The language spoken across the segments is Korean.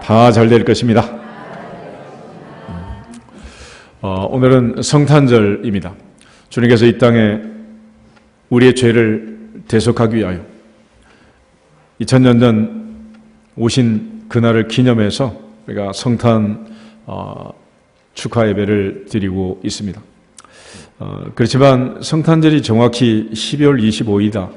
다 잘 될 것입니다. 오늘은 성탄절입니다. 주님께서 이 땅에 우리의 죄를 대속하기 위하여 2000년 전 오신 그날을 기념해서 우리가 성탄 축하 예배를 드리고 있습니다. 그렇지만 성탄절이 정확히 12월 25일이다.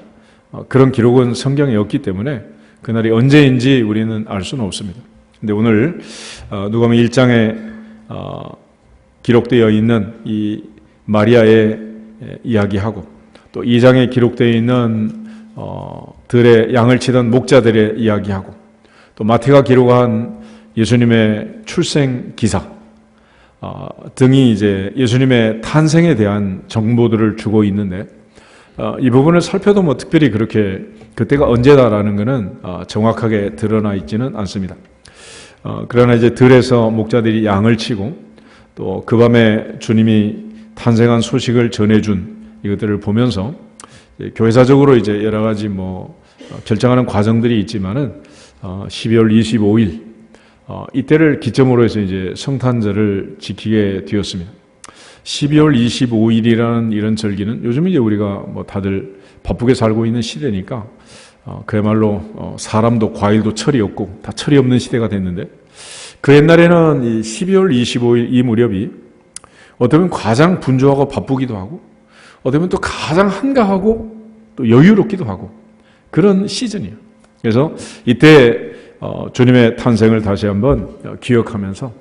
그런 기록은 성경에 없기 때문에 그날이 언제인지 우리는 알 수는 없습니다. 근데 오늘 누가복음 1장에 기록되어 있는 이 마리아의 이야기하고 또 2장에 기록되어 있는 들에 양을 치던 목자들의 이야기하고 또 마태가 기록한 예수님의 출생 기사 등이 이제 예수님의 탄생에 대한 정보들을 주고 있는데 이 부분을 살펴도 뭐 특별히 그렇게 그때가 언제다라는 것은 정확하게 드러나 있지는 않습니다. 그러나 이제 들에서 목자들이 양을 치고 또 그 밤에 주님이 탄생한 소식을 전해준 이것들을 보면서 교회사적으로 이제 여러 가지 결정하는 과정들이 있지만은 12월 25일 이때를 기점으로 해서 이제 성탄절을 지키게 되었습니다. 12월 25일이라는 이런 절기는 요즘 이제 우리가 다들 바쁘게 살고 있는 시대니까 그야말로 사람도 과일도 철이 없고 다 철이 없는 시대가 됐는데 그 옛날에는 이 12월 25일 이 무렵이 어쩌면 가장 분주하고 바쁘기도 하고 어쩌면 또 가장 한가하고 또 여유롭기도 하고 그런 시즌이에요. 그래서 이때 주님의 탄생을 다시 한번 기억하면서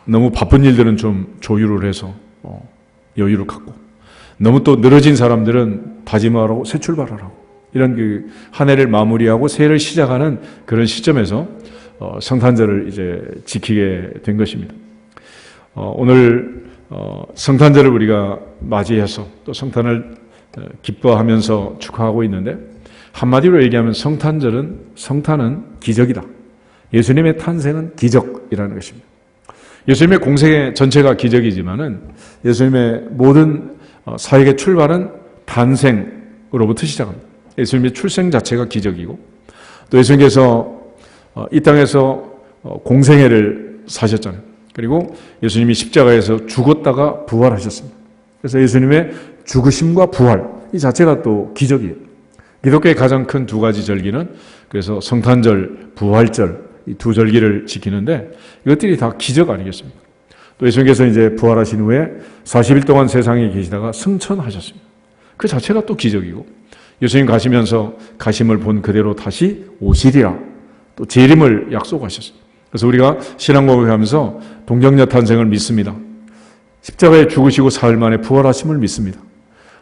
너무 바쁜 일들은 좀 조율을 해서 여유를 갖고 너무 또 늘어진 사람들은 다짐하라고 새 출발하라고 이런 한 해를 마무리하고 새해를 시작하는 그런 시점에서 성탄절을 이제 지키게 된 것입니다. 오늘 성탄절을 우리가 맞이해서 또 성탄을 기뻐하면서 축하하고 있는데 한마디로 얘기하면 성탄은 기적이다. 예수님의 탄생은 기적이라는 것입니다. 예수님의 공생 전체가 기적이지만은 예수님의 모든 사역의 출발은 탄생으로부터 시작합니다. 예수님의 출생 자체가 기적이고 또 예수님께서 이 땅에서 공생애를 사셨잖아요. 그리고 예수님이 십자가에서 죽었다가 부활하셨습니다. 그래서 예수님의 죽으심과 부활 이 자체가 또 기적이에요. 기독교의 가장 큰 두 가지 절기는 그래서 성탄절, 부활절 이 두 절기를 지키는데 이것들이 다 기적 아니겠습니까? 또 예수님께서 이제 부활하신 후에 40일 동안 세상에 계시다가 승천하셨습니다. 그 자체가 또 기적이고 예수님 가시면서 가심을 본 그대로 다시 오시리라 또 재림을 약속하셨습니다. 그래서 우리가 신앙고백하면서 동정녀 탄생을 믿습니다. 십자가에 죽으시고 사흘 만에 부활하심을 믿습니다.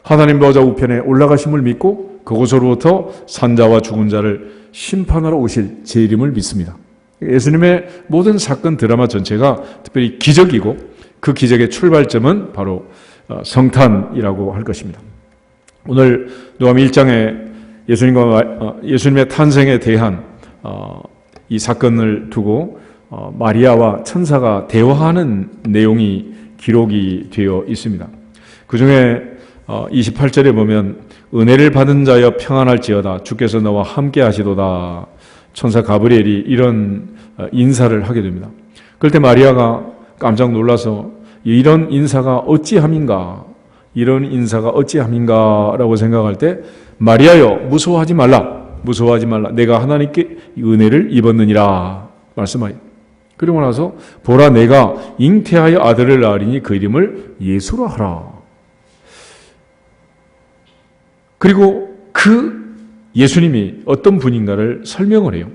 하나님 보좌 우편에 올라가심을 믿고 그곳으로부터 산자와 죽은 자를 심판하러 오실 재림을 믿습니다. 예수님의 모든 사건 드라마 전체가 특별히 기적이고 그 기적의 출발점은 바로 성탄이라고 할 것입니다. 오늘 누가복음 1장에 예수님의 탄생에 대한 이 사건을 두고 마리아와 천사가 대화하는 내용이 기록이 되어 있습니다. 그 중에 28절에 보면 은혜를 받은 자여 평안할지어다 주께서 너와 함께 하시도다 천사 가브리엘이 이런 인사를 하게 됩니다. 그럴 때 마리아가 깜짝 놀라서 이런 인사가 어찌함인가 라고 생각할 때 마리아여 무서워하지 말라 내가 하나님께 은혜를 입었느니라 말씀하여 그리고 나서 보라 내가 잉태하여 아들을 낳으리니 그 이름을 예수라 하라. 그리고 그 예수님이 어떤 분인가를 설명을 해요.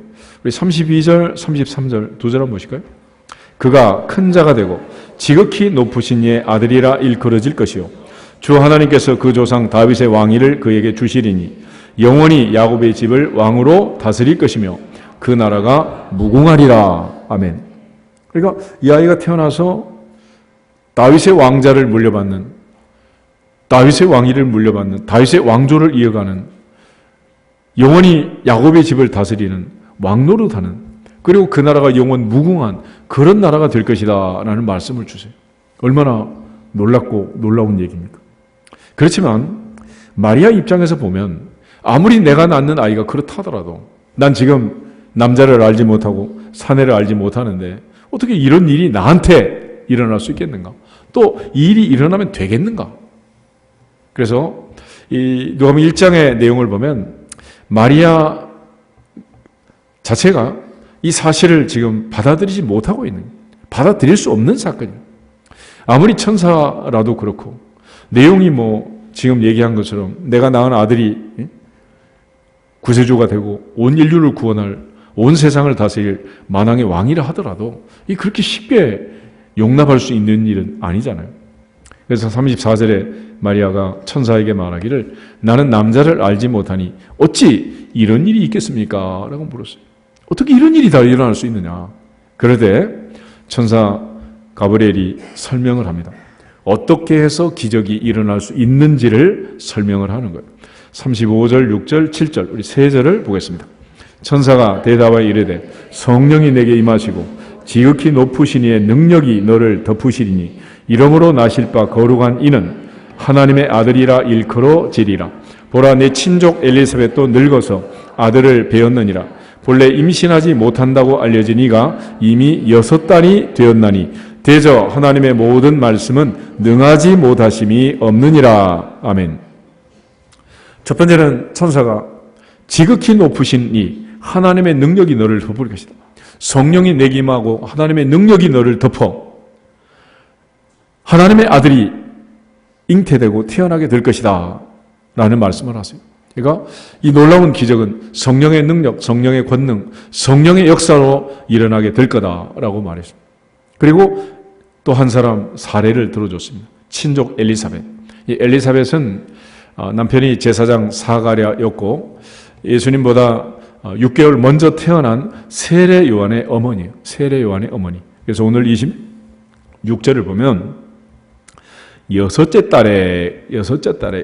우리 32절, 33절 두 절 한번 보실까요? 그가 큰 자가 되고 지극히 높으신 이의 아들이라 일컬어질 것이요 주 하나님께서 그 조상 다윗의 왕위를 그에게 주시리니 영원히 야곱의 집을 왕으로 다스릴 것이며 그 나라가 무궁하리라. 아멘. 그러니까 이 아이가 태어나서 다윗의 왕자를 물려받는 다윗의 왕위를 물려받는 다윗의 왕조를 이어가는 영원히 야곱의 집을 다스리는 왕노릇하는 그리고 그 나라가 영원 무궁한 그런 나라가 될 것이다 라는 말씀을 주세요. 얼마나 놀랍고 놀라운 얘기입니까? 그렇지만 마리아 입장에서 보면 아무리 내가 낳는 아이가 그렇다 하더라도 난 지금 남자를 알지 못하고 사내를 알지 못하는데 어떻게 이런 일이 나한테 일어날 수 있겠는가? 또 이 일이 일어나면 되겠는가? 그래서 이 누가복음 1장의 내용을 보면 마리아 자체가 이 사실을 지금 받아들이지 못하고 있는, 받아들일 수 없는 사건이에요. 아무리 천사라도 그렇고 내용이 지금 얘기한 것처럼 내가 낳은 아들이 구세주가 되고 온 인류를 구원할, 온 세상을 다스릴 만왕의 왕이라 하더라도 이 그렇게 쉽게 용납할 수 있는 일은 아니잖아요. 그래서 34절에 마리아가 천사에게 말하기를 나는 남자를 알지 못하니 어찌 이런 일이 있겠습니까? 라고 물었어요. 어떻게 이런 일이 다 일어날 수 있느냐? 그러되 천사 가브리엘이 설명을 합니다. 어떻게 해서 기적이 일어날 수 있는지를 설명을 하는 거예요. 35절, 6절, 7절 우리 세 절을 보겠습니다. 천사가 대답하여 이르되 성령이 내게 임하시고 지극히 높으신 이의 능력이 너를 덮으시리니 이러므로 나실 바 거룩한 이는 하나님의 아들이라 일컬어지리라. 보라 내 친족 엘리사벳도 늙어서 아들을 배었느니라. 본래 임신하지 못한다고 알려진 이가 이미 6달이 되었나니 대저 하나님의 모든 말씀은 능하지 못하심이 없느니라. 아멘. 첫 번째는 천사가 지극히 높으신 이 하나님의 능력이 너를 덮을 것이다. 성령이 내게 임하고 하나님의 능력이 너를 덮어 하나님의 아들이 잉태되고 태어나게 될 것이다 라는 말씀을 하세요. 그러니까 이 놀라운 기적은 성령의 능력, 성령의 권능, 성령의 역사로 일어나게 될 거다라고 말했습니다. 그리고 또 한 사람 사례를 들어줬습니다. 친족 엘리사벳. 이 엘리사벳은 남편이 제사장 사가랴였고 예수님보다 6개월 먼저 태어난 세례 요한의 어머니예요. 세례 요한의 어머니. 그래서 오늘 26절을 보면 여섯째 딸에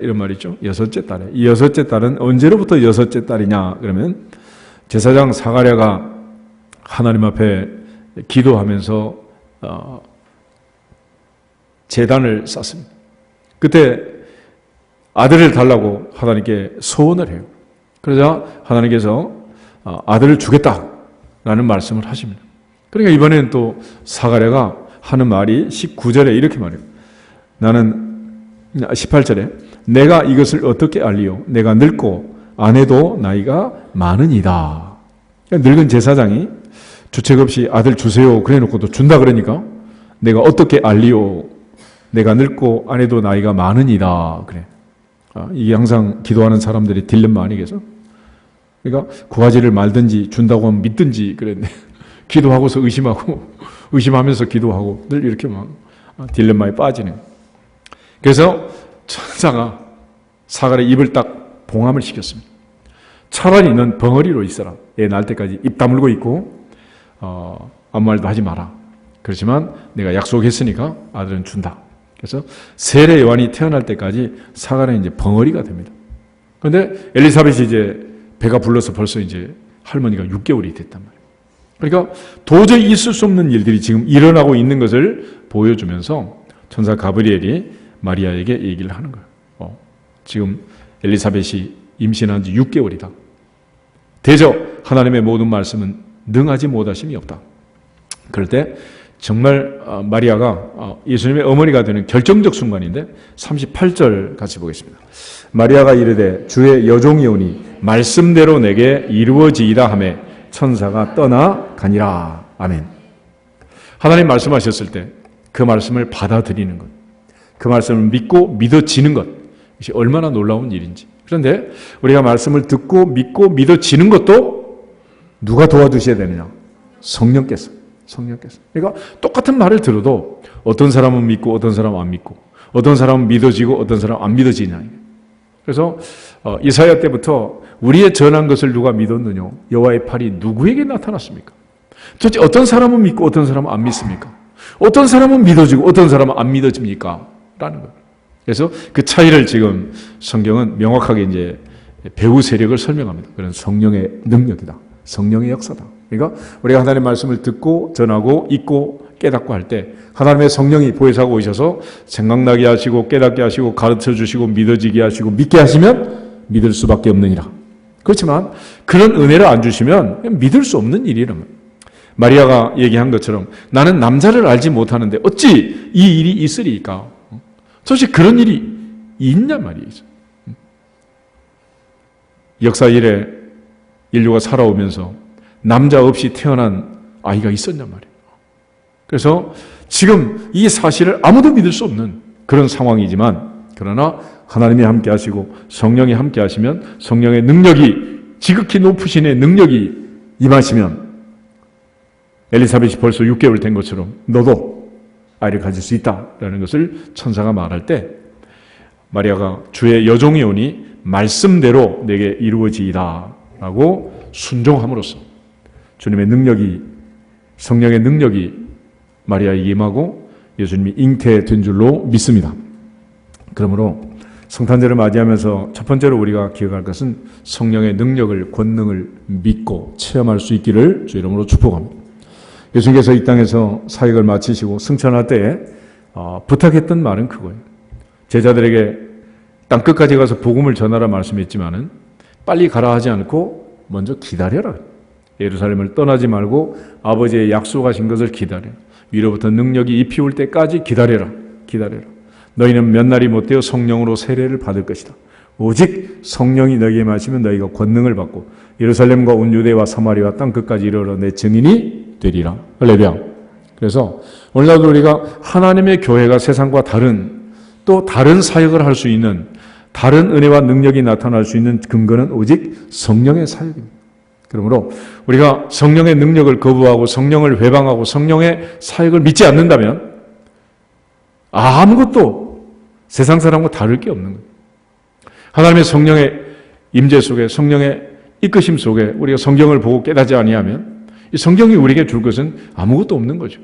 이런 말이죠. 여섯째 딸에. 이 여섯째 딸은 언제로부터 여섯째 딸이냐? 그러면 제사장 사가랴가 하나님 앞에 기도하면서 제단을 쌓습니다. 그때 아들을 달라고 하나님께 소원을 해요. 그러자 하나님께서 아들을 주겠다라는 말씀을 하십니다. 그러니까 이번에는 또 사가랴가 하는 말이 19절에 이렇게 말해요. 나는 18절에 내가 이것을 어떻게 알리요? 내가 늙고 아내도 나이가 많으니이다. 그러니까 늙은 제사장이 주책 없이 아들 주세요 그래 놓고도 준다 그러니까 내가 어떻게 알리요? 내가 늙고 아내도 나이가 많으니이다. 그래. 이게 항상 기도하는 사람들의 딜레마 아니겠어? 그러니까 구하지를 말든지 준다고 하면 믿든지 그랬네. 기도하고서 의심하고 의심하면서 기도하고 늘 이렇게 막 딜레마에 빠지는. 그래서 천사가 사가랴 입을 딱 봉함을 시켰습니다. 차라리 넌 벙어리로 있어라. 애 낳을 때까지 입 다물고 있고 아무 말도 하지 마라. 그렇지만 내가 약속했으니까 아들은 준다. 그래서 세례 요한이 태어날 때까지 사가랴는 이제 벙어리가 됩니다. 그런데 엘리사벳이 이제 배가 불러서 벌써 이제 할머니가 6개월이 됐단 말이에요. 그러니까 도저히 있을 수 없는 일들이 지금 일어나고 있는 것을 보여주면서 천사 가브리엘이 마리아에게 얘기를 하는 거예요. 지금 엘리사벳이 임신한 지 6개월이다. 대저 하나님의 모든 말씀은 능하지 못하심이 없다. 그럴 때 정말 마리아가 예수님의 어머니가 되는 결정적 순간인데 38절 같이 보겠습니다. 마리아가 이르되 주의 여종이 오니 말씀대로 내게 이루어지이다 하매 천사가 떠나가니라. 아멘. 하나님 말씀하셨을 때 그 말씀을 받아들이는 것, 그 말씀을 믿고 믿어지는 것, 이것이 얼마나 놀라운 일인지. 그런데 우리가 말씀을 듣고 믿고 믿어지는 것도 누가 도와주셔야 되느냐? 성령께서. 그러니까 똑같은 말을 들어도 어떤 사람은 믿고 어떤 사람은 안 믿고, 어떤 사람은 믿어지고 어떤 사람은 안 믿어지냐. 그래서 이사야 때부터 우리의 전한 것을 누가 믿었느냐? 여호와의 팔이 누구에게 나타났습니까? 도대체 어떤 사람은 믿고 어떤 사람은 안 믿습니까? 어떤 사람은 믿어지고 어떤 사람은 안 믿어집니까? 라는 거예요. 그래서 그 차이를 지금 성경은 명확하게 이제 배후 세력을 설명합니다. 그런 성령의 능력이다. 성령의 역사다. 그러니까 우리가 하나님의 말씀을 듣고 전하고 읽고 깨닫고 할 때 하나님의 성령이 보혜사가 오셔서 생각나게 하시고 깨닫게 하시고 가르쳐 주시고 믿어지게 하시고 믿게 하시면 믿을 수밖에 없느니라. 그렇지만 그런 은혜를 안 주시면 믿을 수 없는 일이란 말이에요. 마리아가 얘기한 것처럼 나는 남자를 알지 못하는데 어찌 이 일이 있으리까? 도대체 그런 일이 있냐 말이죠. 역사 이래 인류가 살아오면서 남자 없이 태어난 아이가 있었냐 말이에요. 그래서 지금 이 사실을 아무도 믿을 수 없는 그런 상황이지만, 그러나 하나님이 함께 하시고 성령이 함께 하시면, 성령의 능력이, 지극히 높으신 의 능력이 임하시면 엘리사벳이 벌써 6개월 된 것처럼 너도 아이를 가질 수 있다라는 것을 천사가 말할 때, 마리아가 주의 여종이 오니 말씀대로 내게 이루어지이다 라고 순종함으로써 주님의 능력이, 성령의 능력이 마리아에 임하고 예수님이 잉태된 줄로 믿습니다. 그러므로 성탄절을 맞이하면서 첫 번째로 우리가 기억할 것은 성령의 능력을, 권능을 믿고 체험할 수 있기를 주 이름으로 축복합니다. 예수님께서 이 땅에서 사역을 마치시고 승천할 때에 부탁했던 말은 그거예요. 제자들에게 땅끝까지 가서 복음을 전하라 말씀했지만은 빨리 가라 하지 않고 먼저 기다려라. 예루살렘을 떠나지 말고 아버지의 약속하신 것을 기다려. 위로부터 능력이 입히 올 때까지 기다려라. 기다려라. 너희는 몇 날이 못되어 성령으로 세례를 받을 것이다. 오직 성령이 너희에게 마시면 너희가 권능을 받고 예루살렘과 온 유대와 사마리아와 땅끝까지 이르러 내 증인이 되리라. 할렐루야. 그래서 오늘날도 우리가 하나님의 교회가 세상과 또 다른 사역을 할 수 있는, 다른 은혜와 능력이 나타날 수 있는 근거는 오직 성령의 사역입니다. 그러므로 우리가 성령의 능력을 거부하고 성령을 회방하고 성령의 사역을 믿지 않는다면 아무것도 세상 사람과 다를 게 없는 거예요. 하나님의 성령의 임재 속에, 성령의 이끄심 속에 우리가 성경을 보고 깨닫지 아니하면 이 성경이 우리에게 줄 것은 아무것도 없는 거죠.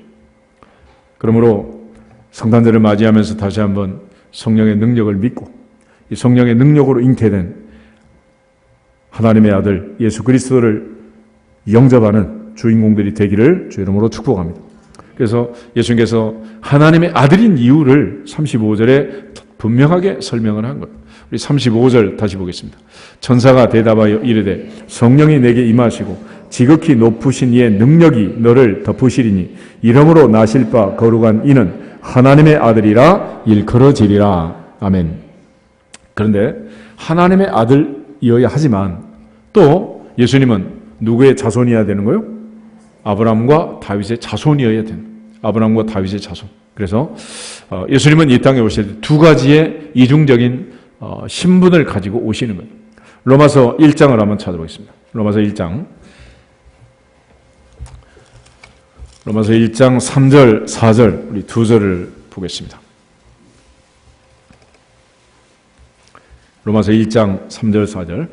그러므로 성탄절을 맞이하면서 다시 한번 성령의 능력을 믿고 이 성령의 능력으로 잉태된 하나님의 아들 예수 그리스도를 영접하는 주인공들이 되기를 주 이름으로 축복합니다. 그래서 예수님께서 하나님의 아들인 이유를 35절에 분명하게 설명을 한 거예요. 우리 35절 다시 보겠습니다. 천사가 대답하여 이르되 성령이 내게 임하시고 지극히 높으신 이의 능력이 너를 덮으시리니 이러므로 나실 바 거룩한 이는 하나님의 아들이라 일컬어지리라. 아멘. 그런데 하나님의 아들이어야 하지만 또 예수님은 누구의 자손이어야 되는 거예요? 아브라함과 다윗의 자손이어야 되는 거예요. 아브라함과 다윗의 자손. 그래서 예수님은 이 땅에 오실 때 두 가지의 이중적인 신분을 가지고 오시는 거예요. 로마서 1장을 한번 찾아보겠습니다. 로마서 1장 3절, 4절 우리 두 절을 보겠습니다. 로마서 1장 3절, 4절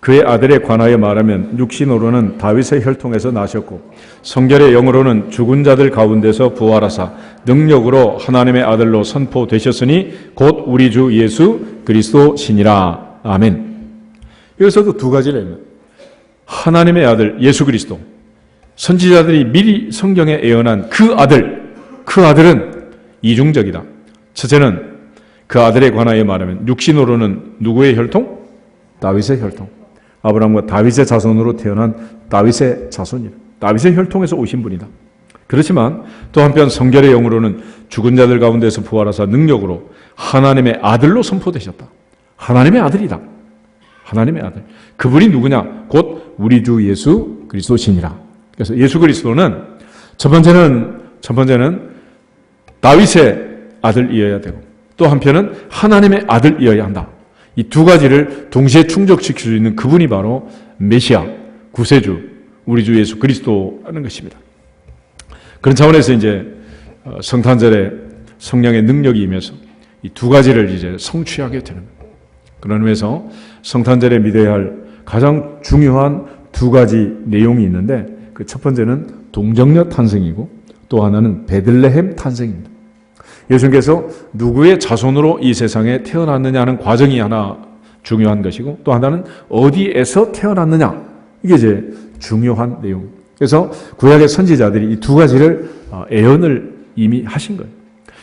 그의 아들에 관하여 말하면 육신으로는 다윗의 혈통에서 나셨고 성결의 영으로는 죽은 자들 가운데서 부활하사 능력으로 하나님의 아들로 선포되셨으니 곧 우리 주 예수 그리스도시니라. 아멘. 여기서도 두 가지를 하나님의 아들 예수 그리스도, 선지자들이 미리 성경에 예언한 그 아들은 이중적이다. 첫째는 그 아들에 관하여 말하면 육신으로는 누구의 혈통? 다윗의 혈통. 아브라함과 다윗의 자손으로 태어난 다윗의 자손이다. 다윗의 혈통에서 오신 분이다. 그렇지만 또 한편 성결의 영으로는 죽은 자들 가운데서 부활하사 능력으로 하나님의 아들로 선포되셨다. 하나님의 아들이다. 하나님의 아들. 그분이 누구냐? 곧 우리 주 예수 그리스도시니라. 그래서 예수 그리스도는 첫 번째는 다윗의 아들이어야 되고 또 한편은 하나님의 아들이어야 한다. 이 두 가지를 동시에 충족시킬 수 있는 그분이 바로 메시아, 구세주, 우리 주 예수 그리스도라는 것입니다. 그런 차원에서 이제 성탄절에 성령의 능력이 임해서 이 두 가지를 이제 성취하게 되는 거예요. 그런 의미에서 성탄절에 믿어야 할 가장 중요한 두 가지 내용이 있는데 그 첫 번째는 동정녀 탄생이고 또 하나는 베들레헴 탄생입니다. 예수님께서 누구의 자손으로 이 세상에 태어났느냐는 과정이 하나 중요한 것이고 또 하나는 어디에서 태어났느냐 이게 이제 중요한 내용입니다. 그래서 구약의 선지자들이 이 두 가지를 예언을 이미 하신 거예요.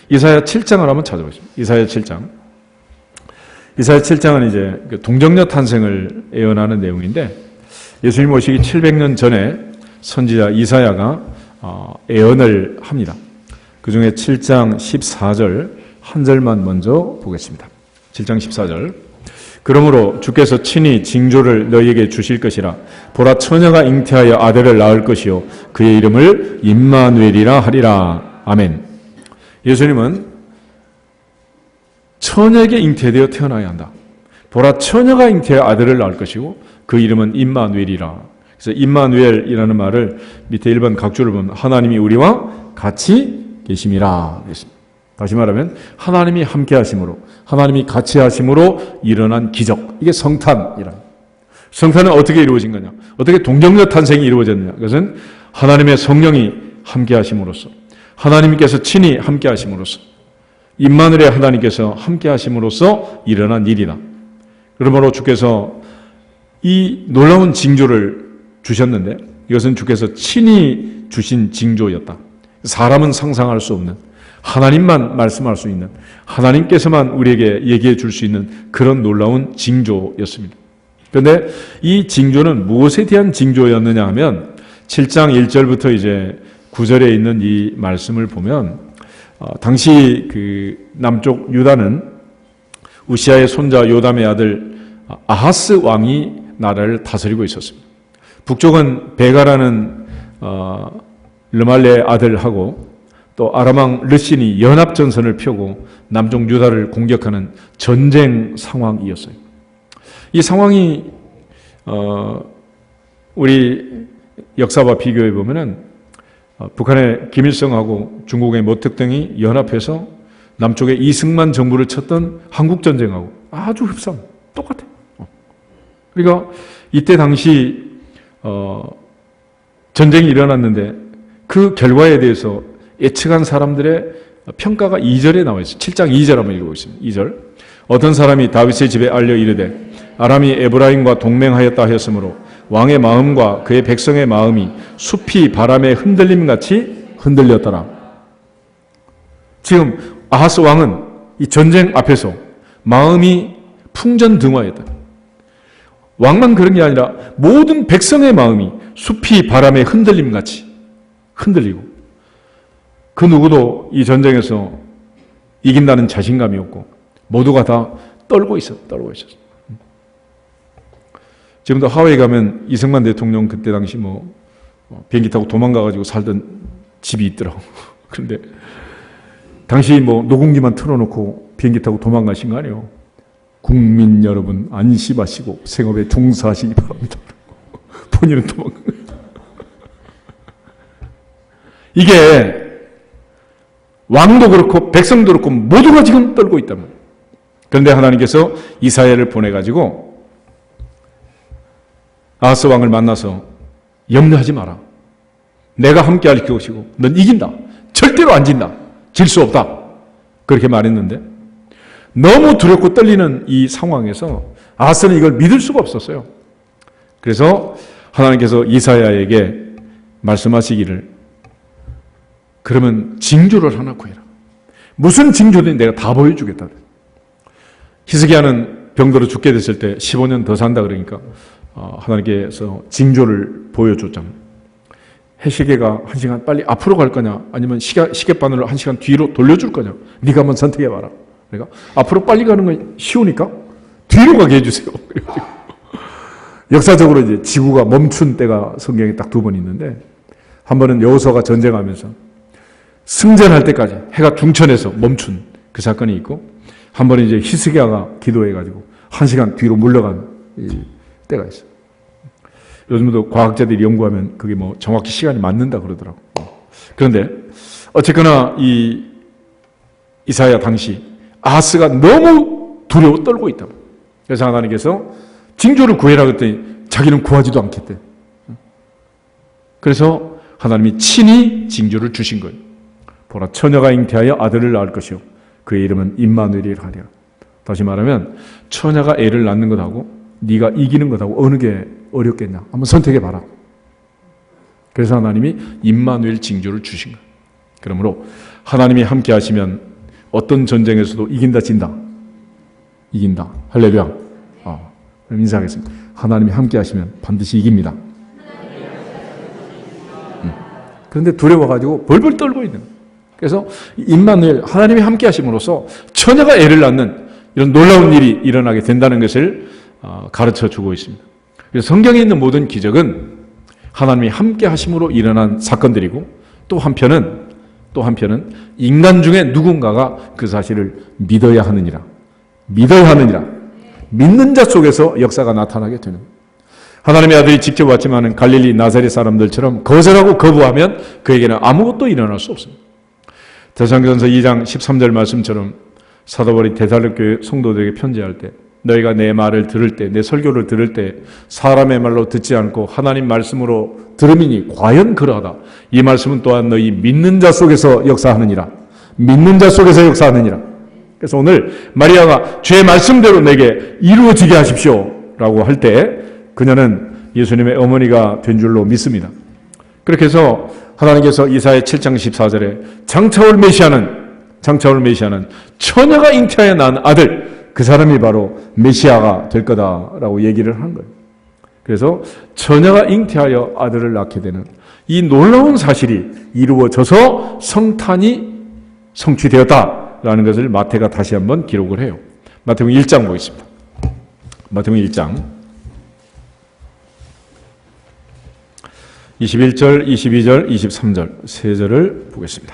이사야 7장을 한번 찾아보겠습니다. 이사야 7장은 이제 동정녀 탄생을 예언하는 내용인데 예수님 오시기 700년 전에 선지자 이사야가 예언을 합니다. 그 중에 7장 14절 한 절만 먼저 보겠습니다. 7장 14절. 그러므로 주께서 친히 징조를 너희에게 주실 것이라. 보라, 처녀가 잉태하여 아들을 낳을 것이요 그의 이름을 임마누엘이라 하리라. 아멘. 예수님은 처녀에게 잉태되어 태어나야 한다. 보라, 처녀가 잉태하여 아들을 낳을 것이고 그 이름은 임마누엘이라. 그래서 임마누엘이라는 말을 밑에 1번 각주를 보면 하나님이 우리와 같이 계심이라. 다시 말하면 하나님이 함께 하심으로, 하나님이 같이 하심으로 일어난 기적. 이게 성탄이라. 성탄은 어떻게 이루어진 거냐? 어떻게 동정녀 탄생이 이루어졌느냐? 그것은 하나님의 성령이 함께 하심으로써, 하나님께서 친히 함께 하심으로써, 임마누엘의 하나님께서 함께 하심으로써 일어난 일이다. 그러므로 주께서 이 놀라운 징조를 주셨는데 이것은 주께서 친히 주신 징조였다. 사람은 상상할 수 없는, 하나님만 말씀할 수 있는, 하나님께서만 우리에게 얘기해 줄 수 있는 그런 놀라운 징조였습니다. 그런데 이 징조는 무엇에 대한 징조였느냐 하면 7장 1절부터 이제 9절에 있는 이 말씀을 보면 당시 그 남쪽 유다는 우시아의 손자 요담의 아들 아하스 왕이 나라를 다스리고 있었습니다. 북쪽은 베가라는 르말레의 아들하고 또 아람왕 르신이 연합전선을 펴고 남쪽 유다를 공격하는 전쟁 상황이었어요. 이 상황이 우리 역사와 비교해 보면은 북한의 김일성하고 중국의 모택 등이 연합해서 남쪽에 이승만 정부를 쳤던 한국전쟁하고 아주 흡사합니다. 똑같아요. 그러니까 이때 당시 전쟁이 일어났는데 그 결과에 대해서 예측한 사람들의 평가가 2절에 나와 있어요. 7장 2절 한번 읽어보겠습니다. 2절. 어떤 사람이 다윗의 집에 알려 이르되 아람이 에브라임과 동맹하였다 하였으므로 왕의 마음과 그의 백성의 마음이 숲이 바람에 흔들림같이 흔들렸더라. 지금 아하스 왕은 이 전쟁 앞에서 마음이 풍전등화했다. 왕만 그런 게 아니라 모든 백성의 마음이 숲이 바람에 흔들림같이 흔들리고 그 누구도 이 전쟁에서 이긴다는 자신감이 없고 모두가 다 떨고 있었어요. 지금도 하와이 가면 이승만 대통령 그때 당시 비행기 타고 도망가가지고 살던 집이 있더라고. 그런데 당시 녹음기만 틀어놓고 비행기 타고 도망가신 거 아니에요? 국민 여러분 안심하시고 생업에 종사하시기 바랍니다. 본인은 도망간 거예요. 이게 왕도 그렇고 백성도 그렇고 모두가 지금 떨고 있단 말이에요. 그런데 하나님께서 이사야를 보내가지고 아하스 왕을 만나서 염려하지 마라. 내가 함께 할 것이고 넌 이긴다. 절대로 안 진다. 질 수 없다. 그렇게 말했는데 너무 두렵고 떨리는 이 상황에서 아하스는 이걸 믿을 수가 없었어요. 그래서 하나님께서 이사야에게 말씀하시기를 그러면 징조를 하나 구해라. 무슨 징조든 내가 다 보여주겠다. 히스기야는 병들어 죽게 됐을 때 15년 더 산다 그러니까 하나님께서 징조를 보여줬잖아요. 해시계가 1시간 빨리 앞으로 갈 거냐 아니면 시계바늘을 1시간 뒤로 돌려줄 거냐 네가 한번 선택해봐라. 그러니까 앞으로 빨리 가는 건 쉬우니까 뒤로 가게 해주세요. 역사적으로 이제 지구가 멈춘 때가 성경에 딱 2번 있는데 한 번은 여호수아가 전쟁하면서 승전할 때까지 해가 중천에서 멈춘 그 사건이 있고 한 번은 이제 히스기야가 기도해가지고 1시간 뒤로 물러간 때가 있어요. 요즘도 과학자들이 연구하면 그게 정확히 시간이 맞는다 그러더라고. 그런데 어쨌거나 이 이사야 당시 아하스가 너무 두려워 떨고 있다. 그래서 하나님께서 징조를 구해라 그랬더니 자기는 구하지도 않겠대. 그래서 하나님이 친히 징조를 주신 거예요. 보라, 처녀가 잉태하여 아들을 낳을 것이요 그의 이름은 임마누엘이라 하리라. 다시 말하면 처녀가 애를 낳는 것하고 네가 이기는 것하고 어느 게 어렵겠냐 한번 선택해봐라. 그래서 하나님이 임마누엘 징조를 주신 거예요. 그러므로 하나님이 함께 하시면 어떤 전쟁에서도 이긴다 진다? 이긴다. 할렐루야. 그럼 인사하겠습니다. 하나님이 함께 하시면 반드시 이깁니다. 그런데 두려워가지고 벌벌 떨고 있는 거예요. 그래서 임마누엘, 하나님이 함께 하심으로써 처녀가 애를 낳는 이런 놀라운 일이 일어나게 된다는 것을 가르쳐 주고 있습니다. 그래서 성경에 있는 모든 기적은 하나님이 함께 하심으로 일어난 사건들이고 또 한편은 인간 중에 누군가가 그 사실을 믿어야 하느니라. 믿는 자 속에서 역사가 나타나게 되는 거예요. 하나님의 아들이 직접 왔지만 갈릴리 나사렛 사람들처럼 거절하고 거부하면 그에게는 아무것도 일어날 수 없습니다. 데살로니가전서 2장 13절 말씀처럼 사도 바울이 데살로니가 성도들에게 편지할 때 너희가 내 말을 들을 때, 내 설교를 들을 때 사람의 말로 듣지 않고 하나님 말씀으로 들음이니 과연 그러하다. 이 말씀은 또한 너희 믿는 자 속에서 역사하느니라. 그래서 오늘 마리아가 주의 말씀대로 내게 이루어지게 하십시오 라고 할 때 그녀는 예수님의 어머니가 된 줄로 믿습니다. 그렇게 해서 하나님께서 이사야 7장 14절에 장차올 메시아는 처녀가 잉태하여 낳은 아들, 그 사람이 바로 메시아가 될 거다라고 얘기를 한 거예요. 그래서 처녀가 잉태하여 아들을 낳게 되는 이 놀라운 사실이 이루어져서 성탄이 성취되었다라는 것을 마태가 다시 한번 기록을 해요. 마태복음 1장 보겠습니다. 마태복음 1장 21절, 22절, 23절 세 절을 보겠습니다.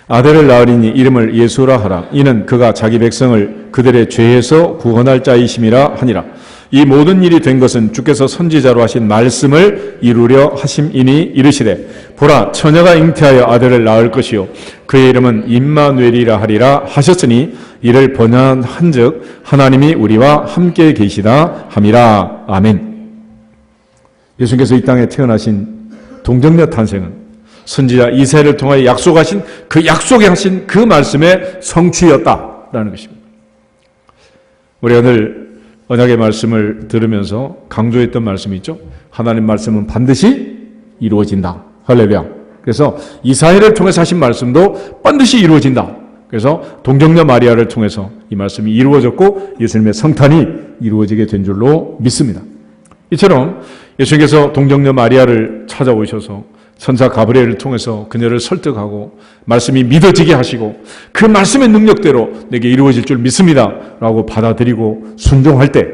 아들을 낳으리니 이름을 예수라 하라. 이는 그가 자기 백성을 그들의 죄에서 구원할 자이심이라 하니라. 이 모든 일이 된 것은 주께서 선지자로 하신 말씀을 이루려 하심이니 이르시되 보라 처녀가 잉태하여 아들을 낳을 것이요 그의 이름은 임마누엘이라 하리라 하셨으니 이를 번역한즉 하나님이 우리와 함께 계시다 함이라. 아멘. 예수님께서 이 땅에 태어나신 동정녀 탄생은 선지자 이사야를 통하여 약속하신 그 말씀의 성취였다라는 것입니다. 우리 오늘 언약의 말씀을 들으면서 강조했던 말씀이 있죠. 하나님 말씀은 반드시 이루어진다. 할렐루야. 그래서 이사야를 통해서 하신 말씀도 반드시 이루어진다. 그래서 동정녀 마리아를 통해서 이 말씀이 이루어졌고 예수님의 성탄이 이루어지게 된 줄로 믿습니다. 이처럼 예수님께서 동정녀 마리아를 찾아오셔서 천사 가브리엘을 통해서 그녀를 설득하고 말씀이 믿어지게 하시고 그 말씀의 능력대로 내게 이루어질 줄 믿습니다 라고 받아들이고 순종할 때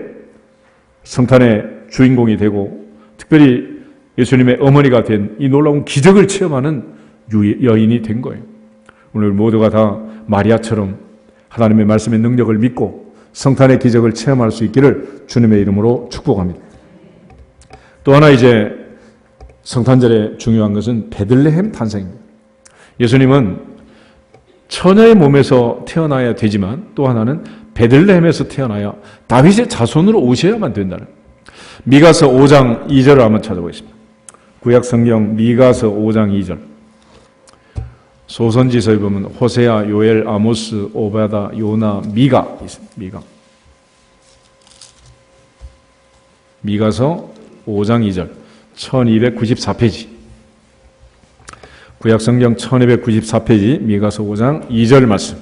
성탄의 주인공이 되고 특별히 예수님의 어머니가 된 이 놀라운 기적을 체험하는 여인이 된 거예요. 오늘 모두가 다 마리아처럼 하나님의 말씀의 능력을 믿고 성탄의 기적을 체험할 수 있기를 주님의 이름으로 축복합니다. 또 하나 이제 성탄절의 중요한 것은 베들레헴 탄생입니다. 예수님은 처녀의 몸에서 태어나야 되지만 또 하나는 베들레헴에서 태어나야 다윗의 자손으로 오셔야만 된다는 미가서 5장 2절을 한번 찾아보겠습니다. 구약 성경 미가서 5장 2절 소선지서에 보면 호세아, 요엘, 아모스, 오바다, 요나, 미가 있습니다. 미가서 5장 2절 1294페이지 구약성경 1294페이지 미가서 5장 2절 말씀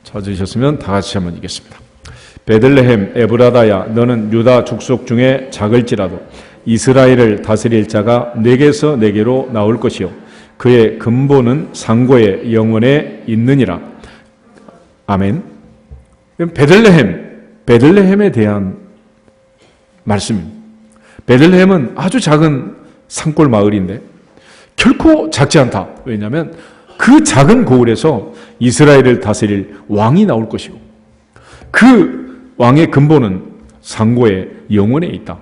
찾으셨으면 다 같이 한번 읽겠습니다. 베들레헴 에브라다야 너는 유다 족속 중에 작을지라도 이스라엘을 다스릴 자가 내게서 내게로 나올 것이요 그의 근본은 상고의 영원에 있느니라. 아멘. 베들레헴에 대한 말씀입니다. 베들레헴은 아주 작은 산골 마을인데 결코 작지 않다. 왜냐하면 그 작은 고을에서 이스라엘을 다스릴 왕이 나올 것이고 그 왕의 근본은 상고의 영원에 있다.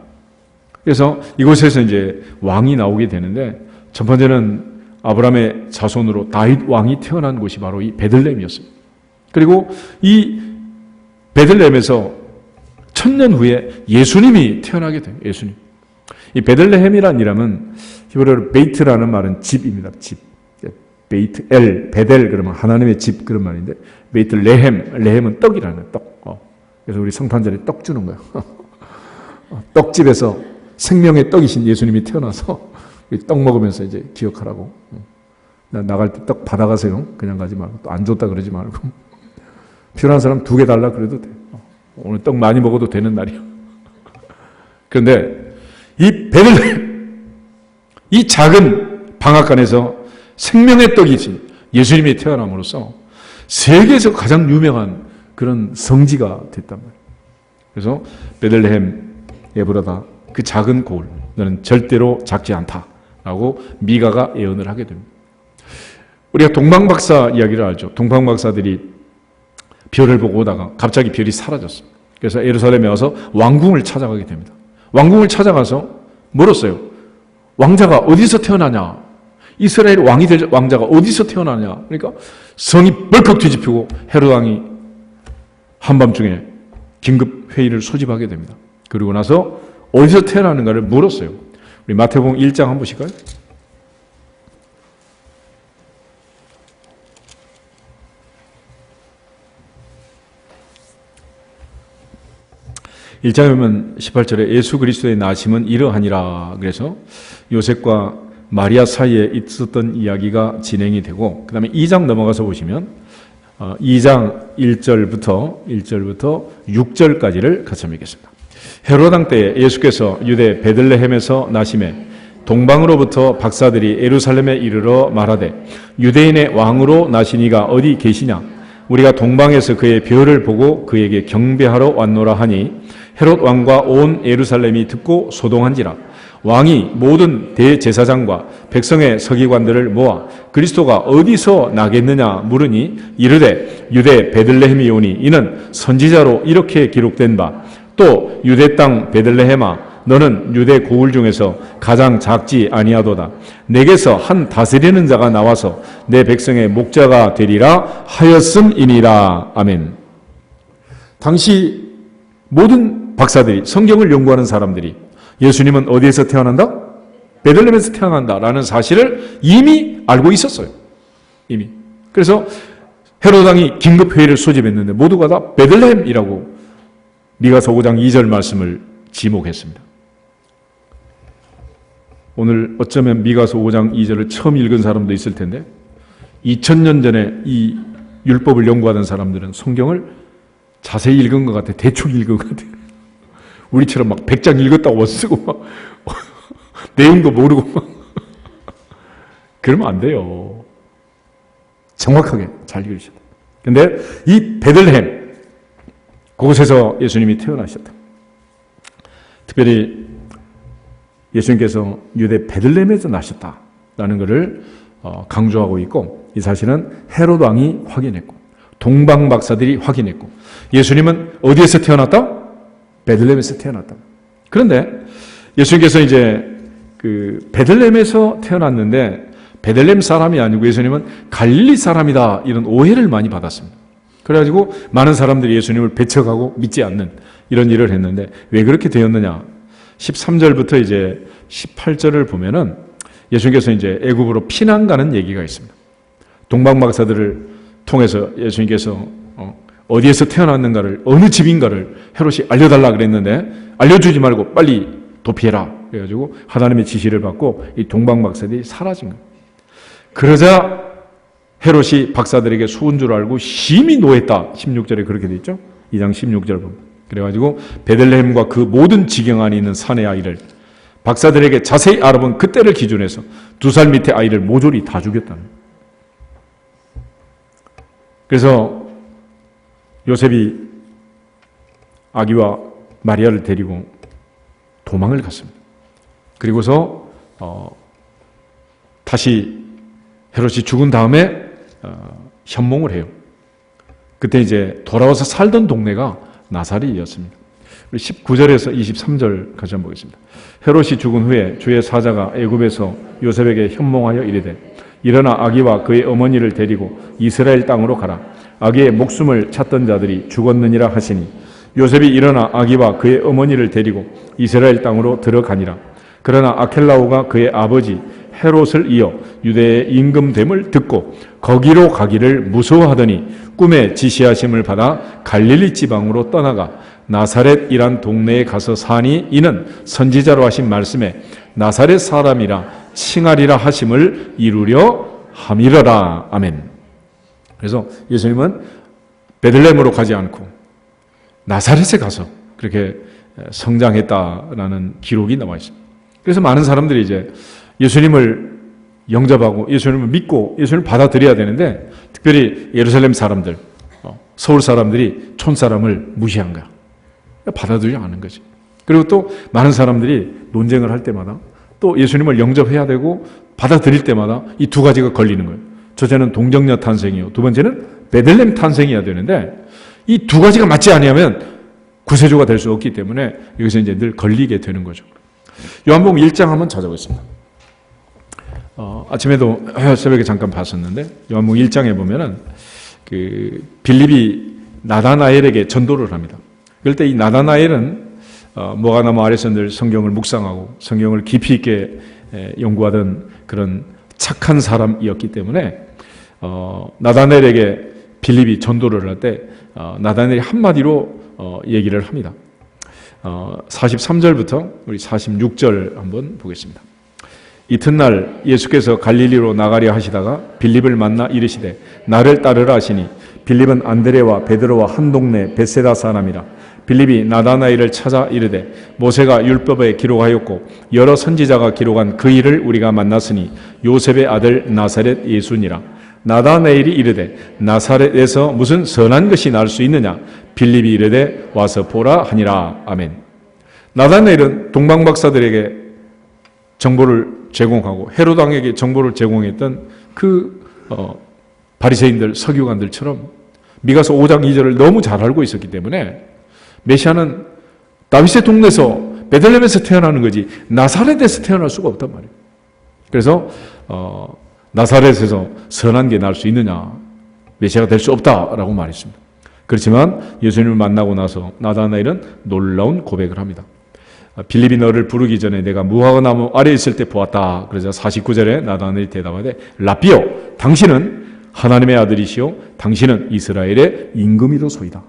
그래서 이곳에서 이제 왕이 나오게 되는데 첫 번째는 아브라함의 자손으로 다윗 왕이 태어난 곳이 바로 이 베들레헴이었습니다. 그리고 이 베들레헴에서 1000년 후에 예수님이 태어나게 돼요. 예수님. 이 베들레헴이라는 이름은 히브리어로 베이트라는 말은 집입니다. 집. 베이트 엘, 베델 그러면 하나님의 집 그런 말인데 베이트 레헴은 떡이라는 떡. 그래서 우리 성탄절에 떡 주는 거예요. 떡집에서 생명의 떡이신 예수님이 태어나서 떡 먹으면서 이제 기억하라고. 나갈 때 떡 받아가세요. 그냥 가지 말고 또 안 줬다 그러지 말고. 필요한 사람 2개 달라 그래도 돼. 오늘 떡 많이 먹어도 되는 날이야. 그런데 이 이 작은 방앗간에서 생명의 떡이지 예수님이 태어남으로써 세계에서 가장 유명한 그런 성지가 됐단 말이에요. 그래서 베들레헴 에브라다, 그 작은 고을, 너는 절대로 작지 않다라고 미가가 예언을 하게 됩니다. 우리가 동방박사 이야기를 알죠. 동방박사들이 별을 보고 오다가 갑자기 별이 사라졌어요. 그래서 예루살렘에 와서 왕궁을 찾아가게 됩니다. 왕궁을 찾아가서 물었어요. 왕자가 어디서 태어나냐? 이스라엘 왕이 될 왕자가 어디서 태어나냐? 그러니까 성이 벌컥 뒤집히고 헤롯 왕이 한밤중에 긴급 회의를 소집하게 됩니다. 그리고 나서 어디서 태어나는가를 물었어요. 우리 마태복음 1장 한번 보실까요? 1장에 보면 18절에 예수 그리스도의 나심은 이러하니라. 그래서 요셉과 마리아 사이에 있었던 이야기가 진행이 되고, 그 다음에 2장 넘어가서 보시면 2장 1절부터 6절까지를 같이 한번 읽겠습니다. 헤롯 왕 때에 예수께서 유대 베들레헴에서 나심에 동방으로부터 박사들이 예루살렘에 이르러 말하되 유대인의 왕으로 나시니가 어디 계시냐? 우리가 동방에서 그의 별을 보고 그에게 경배하러 왔노라 하니 헤롯 왕과 온 예루살렘이 듣고 소동한지라. 왕이 모든 대제사장과 백성의 서기관들을 모아 그리스도가 어디서 나겠느냐 물으니 이르되 유대 베들레헴이오니 이는 선지자로 이렇게 기록된 바 또 유대 땅 베들레헴아 너는 유대 고을 중에서 가장 작지 아니하도다. 내게서 한 다스리는 자가 나와서 내 백성의 목자가 되리라 하였음이니라. 아멘. 당시 모든 박사들이, 성경을 연구하는 사람들이 예수님은 어디에서 태어난다? 베들레헴에서 태어난다라는 사실을 이미 알고 있었어요. 이미. 그래서 헤롯 왕이 긴급 회의를 소집했는데 모두가 다 베들레헴이라고 미가서 5장 2절 말씀을 지목했습니다. 오늘 어쩌면 미가서 5장 2절을 처음 읽은 사람도 있을 텐데 2000년 전에 이 율법을 연구하던 사람들은 성경을 자세히 읽은 것 같아. 대충 읽은 것 같아. 우리처럼 막 100장 읽었다고 원쓰고 막 내용도 모르고 막 그러면 안 돼요. 정확하게 잘 읽으셔야 돼요. 근데 이 베들레헴, 그곳에서 예수님이 태어나셨다. 특별히 예수님께서 유대 베들레헴에서 나셨다라는 것을 강조하고 있고, 이 사실은 헤롯 왕이 확인했고 동방 박사들이 확인했고, 예수님은 어디에서 태어났다? 베들레헴에서 태어났다. 그런데 예수님께서 이제 그 베들레헴에서 태어났는데 베들레헴 사람이 아니고 예수님은 갈릴리 사람이다, 이런 오해를 많이 받았습니다. 그래가지고 많은 사람들이 예수님을 배척하고 믿지 않는 이런 일을 했는데 왜 그렇게 되었느냐? 13절부터 이제 18절을 보면은 예수님께서 이제 애굽으로 피난 가는 얘기가 있습니다. 동방 박사들을 통해서 예수님께서 어디에서 태어났는가를, 어느 집인가를 헤롯이 알려달라 그랬는데 알려주지 말고 빨리 도피해라 그래가지고 하나님의 지시를 받고 이 동방 박사들이 사라진 거예요. 그러자 헤롯이 박사들에게 속은 줄 알고 심히 노했다. 16절에 그렇게 돼 있죠. 2장 16절 보면. 그래가지고 베들레헴과 그 모든 지경 안에 있는 산의 아이를 박사들에게 자세히 알아본 그때를 기준해서 2살 밑에 아이를 모조리 다 죽였다는 거예요. 그래서 요셉이 아기와 마리아를 데리고 도망을 갔습니다. 그리고서 다시 헤롯이 죽은 다음에 현몽을 해요. 그때 이제 돌아와서 살던 동네가 나사렛이었습니다. 19절에서 23절 같이 한번 보겠습니다. 헤롯이 죽은 후에 주의 사자가 애굽에서 요셉에게 현몽하여 이르되 일어나 아기와 그의 어머니를 데리고 이스라엘 땅으로 가라. 아기의 목숨을 찾던 자들이 죽었느니라 하시니 요셉이 일어나 아기와 그의 어머니를 데리고 이스라엘 땅으로 들어가니라. 그러나 아켈라오가 그의 아버지 헤롯을 이어 유대의 임금됨을 듣고 거기로 가기를 무서워하더니 꿈에 지시하심을 받아 갈릴리 지방으로 떠나가 나사렛이란 동네에 가서 사니 이는 선지자로 하신 말씀에 나사렛 사람이라 칭하리라 하심을 이루려 함이러라. 아멘. 그래서 예수님은 베들레헴으로 가지 않고 나사렛에 가서 그렇게 성장했다라는 기록이 나와 있습니다. 그래서 많은 사람들이 이제 예수님을 영접하고 예수님을 믿고 예수님을 받아들여야 되는데 특별히 예루살렘 사람들, 서울 사람들이 촌 사람을 무시한 거야. 받아들이지 않은 거지. 그리고 또 많은 사람들이 논쟁을 할 때마다 또 예수님을 영접해야 되고 받아들일 때마다 이 두 가지가 걸리는 거예요. 첫째는 동정녀 탄생이요. 두 번째는 베들레헴 탄생이어야 되는데 이 두 가지가 맞지 않으면 구세주가 될 수 없기 때문에 여기서 이제 늘 걸리게 되는 거죠. 요한복음 1장 한번 찾아보겠습니다. 아침에도 새벽에 잠깐 봤었는데 요한복음 1장에 보면은 그 빌립이 나다나엘에게 전도를 합니다. 그럴 때 이 나다나엘은 모가나무 아래서 늘 성경을 묵상하고 성경을 깊이 있게 연구하던 그런 착한 사람이었기 때문에 나다나엘에게 빌립이 전도를 할 때 나다나엘이 한마디로 얘기를 합니다. 43절부터 우리 46절 한번 보겠습니다. 이튿날 예수께서 갈릴리로 나가려 하시다가 빌립을 만나 이르시되 나를 따르라 하시니 빌립은 안드레와 베드로와 한 동네 벳세다 사람이라. 빌립이 나다나엘을 찾아 이르되 모세가 율법에 기록하였고 여러 선지자가 기록한 그 일을 우리가 만났으니 요셉의 아들 나사렛 예수니라. 나다나엘이 이르되 나사렛에서 무슨 선한 것이 날 수 있느냐. 빌립이 이르되 와서 보라 하니라. 아멘. 나다나엘은 동방박사들에게 정보를 제공하고 헤롯 왕에게 정보를 제공했던 그 바리새인들 서기관들처럼 미가서 5장 2절을 너무 잘 알고 있었기 때문에 메시아는 다윗의 동네에서 베들레헴에서 태어나는 거지 나사렛에서 태어날 수가 없단 말이에요. 그래서 나사렛에서 선한 게 날 수 있느냐, 메시아가 될 수 없다라고 말했습니다. 그렇지만 예수님을 만나고 나서 나다나엘은 놀라운 고백을 합니다. 빌립이 너를 부르기 전에 내가 무화과나무 아래 있을 때 보았다. 그러자 49절에 나다나엘이 대답하되 라비오, 당신은 하나님의 아들이시오 당신은 이스라엘의 임금이로소이다.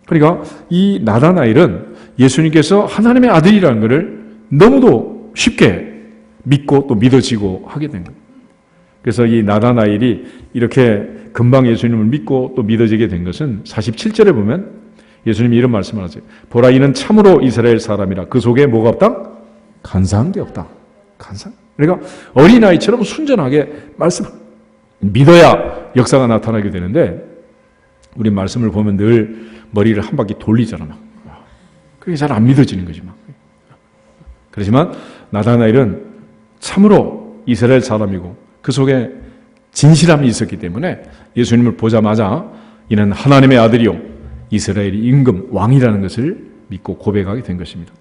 그러니까 이 나다나엘은 예수님께서 하나님의 아들이라는 것을 너무도 쉽게 믿고 또 믿어지고 하게 된 거예요. 그래서 이 나다나엘이 이렇게 금방 예수님을 믿고 또 믿어지게 된 것은 47절에 보면 예수님이 이런 말씀을 하세요. 보라, 이는 참으로 이스라엘 사람이라. 그 속에 뭐가 없다? 간사한 게 없다. 간사. 그러니까 어린아이처럼 순전하게 말씀 믿어야 역사가 나타나게 되는데 우리 말씀을 보면 늘 머리를 한 바퀴 돌리잖아. 막. 그게 잘 안 믿어지는 거지. 막. 그렇지만 나다나엘은 참으로 이스라엘 사람이고 그 속에 진실함이 있었기 때문에 예수님을 보자마자 이는 하나님의 아들이요 이스라엘의 임금 왕이라는 것을 믿고 고백하게 된 것입니다.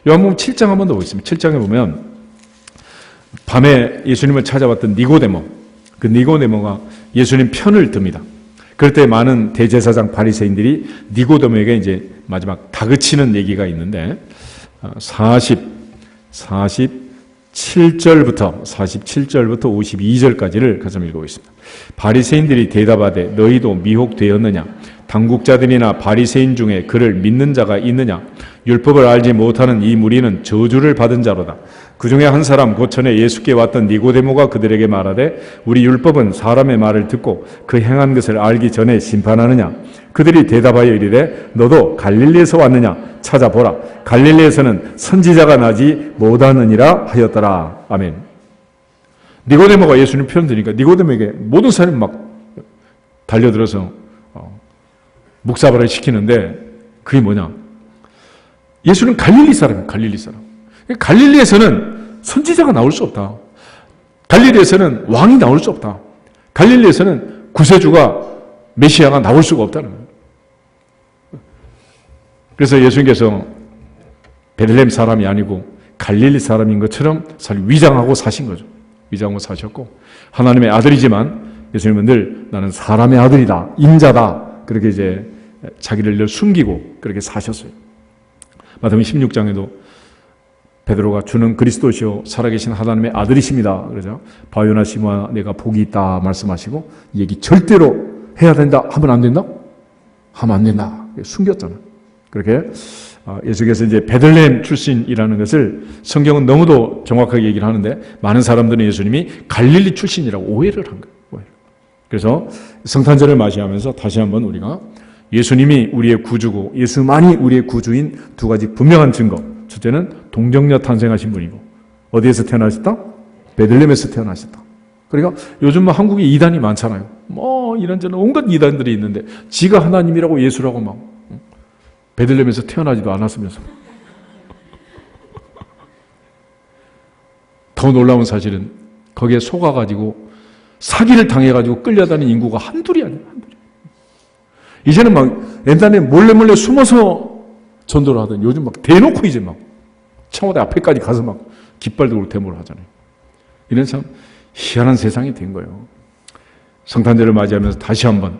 요한복음 7장 한번 더 보겠습니다. 7장에 보면 밤에 예수님을 찾아왔던 니고데모, 그 니고데모가 예수님 편을 듭니다. 그럴 때 많은 대제사장 바리새인들이 니고데모에게 이제 마지막 다그치는 얘기가 있는데 47절부터 52절까지를 같이 읽어보겠습니다. 바리새인들이 대답하되 너희도 미혹되었느냐? 당국자들이나 바리새인 중에 그를 믿는 자가 있느냐? 율법을 알지 못하는 이 무리는 저주를 받은 자로다. 그 중에 한 사람 곧 전에 예수께 왔던 니고데모가 그들에게 말하되 우리 율법은 사람의 말을 듣고 그 행한 것을 알기 전에 심판하느냐? 그들이 대답하여 이르되 너도 갈릴리에서 왔느냐? 찾아보라. 갈릴리에서는 선지자가 나지 못하느니라 하였더라. 아멘. 니고데모가 예수님 편 드니까 니고데모에게 모든 사람이 막 달려들어서 묵사발을 시키는데 그게 뭐냐? 예수는 갈릴리 사람이에요. 갈릴리 사람. 갈릴리에서는 선지자가 나올 수 없다. 갈릴리에서는 왕이 나올 수 없다. 갈릴리에서는 구세주가 메시아가 나올 수가 없다는 거예요. 그래서 예수님께서 베들레헴 사람이 아니고 갈릴리 사람인 것처럼 위장하고 사신 거죠. 위장하고 사셨고 하나님의 아들이지만 예수님은 늘 나는 사람의 아들이다. 인자다. 그렇게 이제 자기를 늘 숨기고 그렇게 사셨어요. 마태복음 16장에도 베드로가 주는 그리스도시요 살아계신 하나님의 아들이십니다. 그러죠. 바요나 시모아 내가 복이 있다 말씀하시고 이 얘기 절대로 해야 된다 하면 안 된다? 하면 안 된다. 숨겼잖아. 그렇게 예수께서 이제 베들레헴 출신이라는 것을 성경은 너무도 정확하게 얘기를 하는데 많은 사람들은 예수님이 갈릴리 출신이라고 오해를 한 거예요. 그래서 성탄절을 맞이하면서 다시 한번 우리가 예수님이 우리의 구주고 예수만이 우리의 구주인 두 가지 분명한 증거. 첫째는 동정녀 탄생하신 분이고 어디에서 태어나셨다? 베들레헴에서 태어나셨다. 그러니까 요즘 뭐 한국에 이단이 많잖아요. 뭐 이런저런 온갖 이단들이 있는데 지가 하나님이라고 예수라고 막 베들레헴에서 태어나지도 않았으면서. 더 놀라운 사실은 거기에 속아가지고 사기를 당해가지고 끌려다니는 인구가 한둘이 아니에요. 한둘이. 이제는 막 옛날에 몰래 숨어서 전도를 하더니 요즘 막 대놓고 이제 막 청와대 앞에까지 가서 막 깃발 들고 데모를 하잖아요. 이런 참 희한한 세상이 된 거예요. 성탄절을 맞이하면서 다시 한번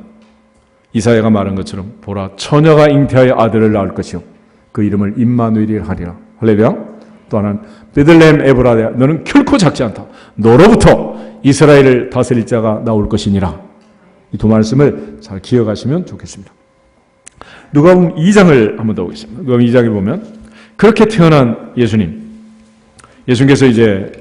이사야가 말한 것처럼 보라 처녀가 잉태하여 아들을 낳을 것이요 그 이름을 임마누엘이라 하리라. 할렐루야. 또 하나는 베들레헴 에브라야 너는 결코 작지 않다. 너로부터 이스라엘을 다스릴 자가 나올 것이니라. 이 두 말씀을 잘 기억하시면 좋겠습니다. 누가복음 2장을 한번 더 보겠습니다. 누가복음 2장에 보면 그렇게 태어난 예수님께서 이제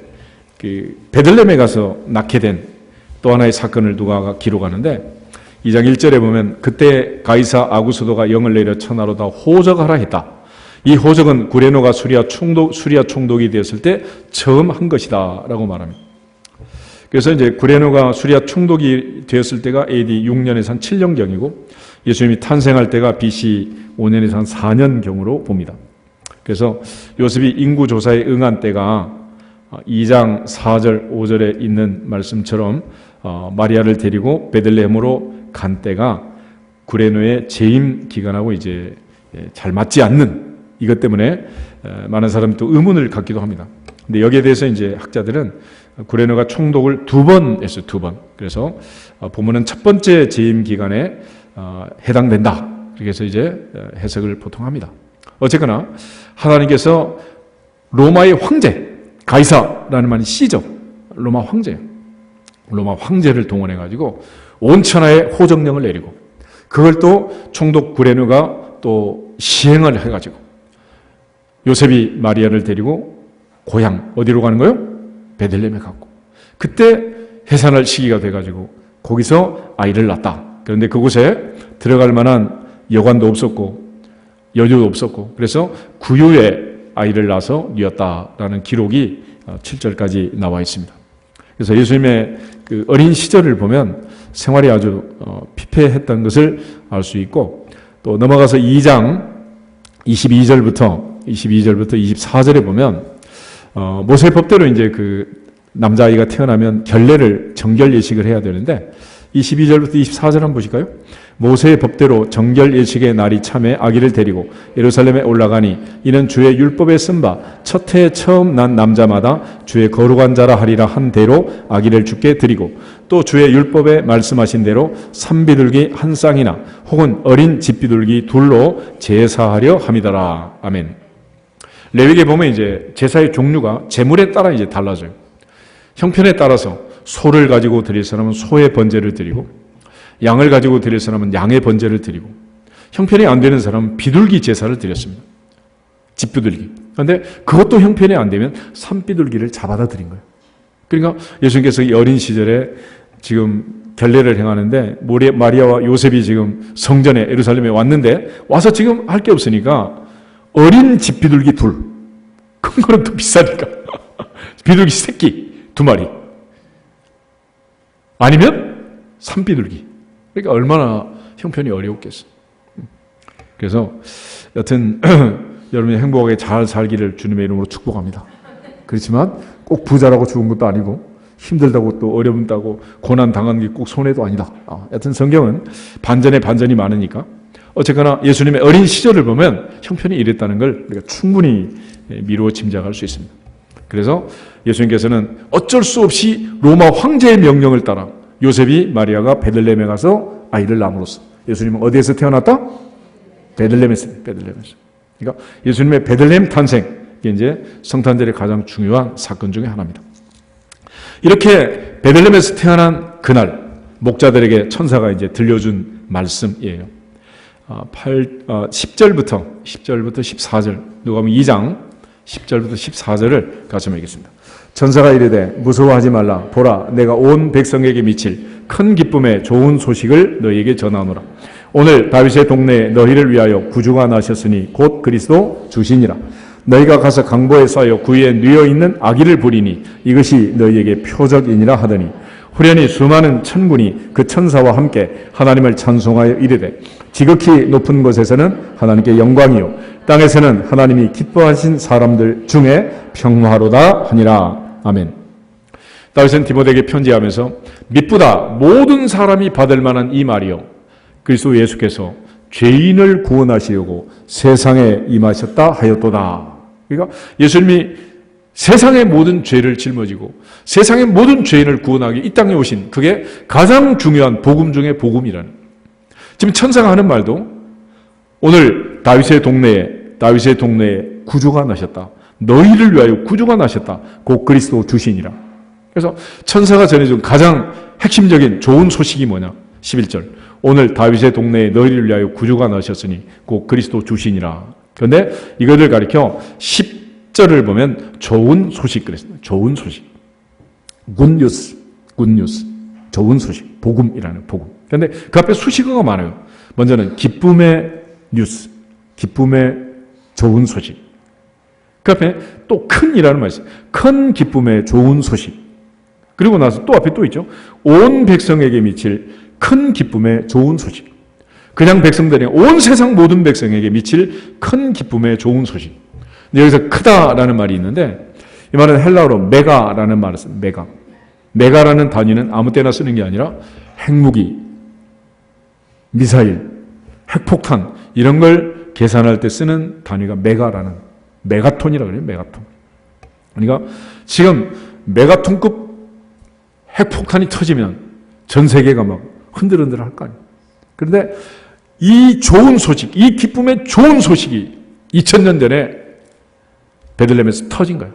그 베들레헴에 가서 낳게 된 또 하나의 사건을 누가가 기록하는데 2장 1절에 보면 그때 가이사 아구스도가 영을 내려 천하로 다 호적하라 했다. 이 호적은 구레노가 수리아 총독이 되었을 때 처음 한 것이다 라고 말합니다. 그래서 이제 구레노가 수리아 총독이 되었을 때가 AD 6년에서 한 7년경이고 예수님이 탄생할 때가 BC 5년에서 한 4년경으로 봅니다. 그래서 요셉이 인구조사에 응한 때가 2장 4절 5절에 있는 말씀처럼 마리아를 데리고 베들레헴으로 간 때가 구레노의 재임 기간하고 이제 잘 맞지 않는 이것 때문에 많은 사람이 또 의문을 갖기도 합니다. 근데 여기에 대해서 이제 학자들은 구레노가 총독을 2번 했어요. 2번. 그래서 본문은 첫 번째 재임 기간에 해당된다. 그래서 이제 해석을 보통 합니다. 어쨌거나 하나님께서 로마의 황제 가이사라는 말이 C죠. 로마 황제예요. 로마 황제를 동원해가지고 온 천하에 호정령을 내리고 그걸 또 총독 구레노가 또 시행을 해가지고 요셉이 마리아를 데리고 고향 어디로 가는 거예요? 베들레헴에 갔고 그때 해산할 시기가 돼가지고 거기서 아이를 낳았다. 그런데 그곳에 들어갈 만한 여관도 없었고 여주도 없었고 그래서 구유에 아이를 낳아서 뉘었다라는 기록이 7절까지 나와 있습니다. 그래서 예수님의 그 어린 시절을 보면 생활이 아주 피폐했던 것을 알 수 있고 또 넘어가서 2장 22절부터 24절에 보면 모세 법대로 이제 그 남자아이가 태어나면 정결 예식을 해야 되는데 22절부터 24절 한번 보실까요? 모세의 법대로 정결 예식의 날이 참에 아기를 데리고 예루살렘에 올라가니 이는 주의 율법에 쓴 바 첫 해에 처음 난 남자마다 주의 거룩한 자라 하리라 한 대로 아기를 주께 드리고 또 주의 율법에 말씀하신 대로 산비둘기 한 쌍이나 혹은 어린 집비둘기 둘로 제사하려 함이더라. 아멘. 레위기에 보면 이제 제사의 종류가 제물에 따라 이제 달라져요. 형편에 따라서 소를 가지고 드릴 사람은 소의 번제를 드리고 양을 가지고 드릴 사람은 양의 번제를 드리고 형편이 안 되는 사람은 비둘기 제사를 드렸습니다. 집비둘기. 그런데 그것도 형편이 안 되면 산비둘기를 잡아다 드린 거예요. 그러니까 예수님께서 이 어린 시절에 지금 결례를 행하는데 마리아와 요셉이 지금 성전에 예루살렘에 왔는데 와서 지금 할 게 없으니까 어린 집비둘기 둘. 큰 거는 더 비싸니까. 비둘기 새끼 2마리. 아니면 산비둘기. 그러니까 얼마나 형편이 어려웠겠어. 그래서 여튼 여러분이 행복하게 잘 살기를 주님의 이름으로 축복합니다. 그렇지만 꼭 부자라고 죽은 것도 아니고 힘들다고 또 어렵다고 고난 당한 게 꼭 손해도 아니다. 여튼 성경은 반전에 반전이 많으니까 어쨌거나 예수님의 어린 시절을 보면 형편이 이랬다는 걸 우리가 충분히 미루어 짐작할 수 있습니다. 그래서 예수님께서는 어쩔 수 없이 로마 황제의 명령을 따라 요셉이 마리아가 베들레헴에 가서 아이를 낳음으로써 예수님은 어디에서 태어났다? 베들레헴에서. 그러니까 예수님의 베들레헴 탄생, 이게 이제 성탄절의 가장 중요한 사건 중에 하나입니다. 이렇게 베들레헴에서 태어난 그날 목자들에게 천사가 이제 들려준 말씀이에요. 10절부터 14절 누가복음 2장 10절부터 14절을 같이 읽겠습니다. 천사가 이르되 무서워하지 말라. 보라 내가 온 백성에게 미칠 큰 기쁨의 좋은 소식을 너희에게 전하노라. 오늘 다윗의 동네에 너희를 위하여 구주가 나셨으니 곧 그리스도 주시니라. 너희가 가서 강보에 쌓여 구유에 뉘어 있는 아기를 부리니 이것이 너희에게 표적이니라 하더니 후련히 수많은 천군이 그 천사와 함께 하나님을 찬송하여 이르되 지극히 높은 곳에서는 하나님께 영광이요 땅에서는 하나님이 기뻐하신 사람들 중에 평화로다 하니라. 아멘. 다윗은 디모데에게 편지하면서 미쁘다 모든 사람이 받을 만한 이 말이요 그리스도 예수께서 죄인을 구원하시려고 세상에 임하셨다 하였도다. 그러니까 예수님이 세상의 모든 죄를 짊어지고 세상의 모든 죄인을 구원하기 이 땅에 오신 그게 가장 중요한 복음 중의 복음이라는. 지금 천사가 하는 말도 오늘 다윗의 동네에 구주가 나셨다. 너희를 위하여 구주가 나셨다. 곧 그리스도 주시니라. 그래서 천사가 전해준 가장 핵심적인 좋은 소식이 뭐냐? 11절. 오늘 다윗의 동네에 너희를 위하여 구주가 나셨으니 곧 그리스도 주시니라. 그런데 이것을 가리켜 10절을 보면 좋은 소식 그랬습니다. 좋은 소식. 굿뉴스. 좋은 소식. 복음이라는 복음. 그런데 그 앞에 수식어가 많아요. 먼저는 기쁨의 뉴스. 기쁨의 좋은 소식. 그 앞에 또 큰이라는 말이 있어요. 큰 기쁨의 좋은 소식. 그리고 나서 또 앞에 또 있죠. 온 백성에게 미칠 큰 기쁨의 좋은 소식. 그냥 백성들이 온 세상 모든 백성에게 미칠 큰 기쁨의 좋은 소식. 근데 여기서 크다라는 말이 있는데 이 말은 헬라어로 메가라는 말을 씁니다. 메가. 메가라는 단위는 아무 때나 쓰는 게 아니라 핵무기, 미사일, 핵폭탄 이런 걸 계산할 때 쓰는 단위가 메가톤이라고 그래요. 메가톤. 그러니까 지금 메가톤급 핵폭탄이 터지면 전 세계가 막 흔들흔들 할 거 아니에요. 그런데 이 좋은 소식, 이 기쁨의 좋은 소식이 2000년 전에 베들레헴에서 터진 거예요.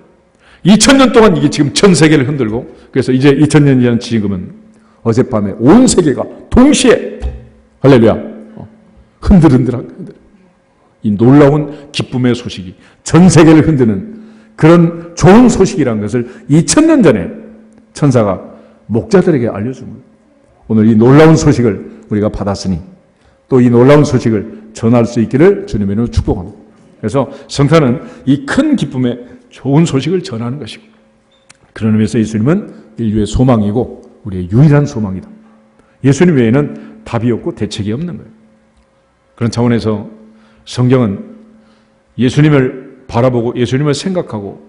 2000년 동안 이게 지금 전 세계를 흔들고 그래서 이제 2000년 전 지금은 어젯밤에 온 세계가 동시에 할렐루야 흔들흔들한 이 놀라운 기쁨의 소식이 전 세계를 흔드는 그런 좋은 소식이라는 것을 2000년 전에 천사가 목자들에게 알려준 거예요. 오늘 이 놀라운 소식을 우리가 받았으니 또 이 놀라운 소식을 전할 수 있기를 주님의 이름으로 축복합니다. 그래서 성탄은 이 큰 기쁨의 좋은 소식을 전하는 것이고 그런 의미에서 예수님은 인류의 소망이고 우리의 유일한 소망이다. 예수님 외에는 답이 없고 대책이 없는 거예요. 그런 차원에서 성경은 예수님을 바라보고 예수님을 생각하고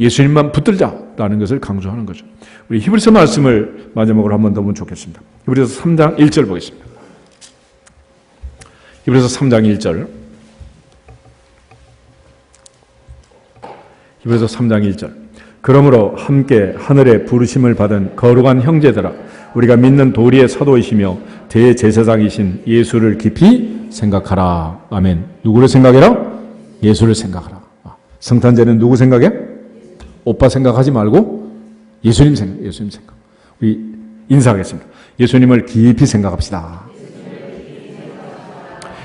예수님만 붙들자라는 것을 강조하는 거죠. 우리 히브리서 말씀을 마지막으로 한 번 더 보면 좋겠습니다. 히브리서 3장 1절 보겠습니다. 히브리서 3장 1절. 히브리서 3장 1절. 그러므로 함께 하늘의 부르심을 받은 거룩한 형제들아 우리가 믿는 도리의 사도이시며 대제사장이신 예수를 깊이 생각하라. 아멘. 누구를 생각해라? 예수를 생각하라. 성탄제는 누구 생각해? 오빠 생각하지 말고 예수님 생각. 우리 인사하겠습니다. 예수님을 깊이 생각합시다.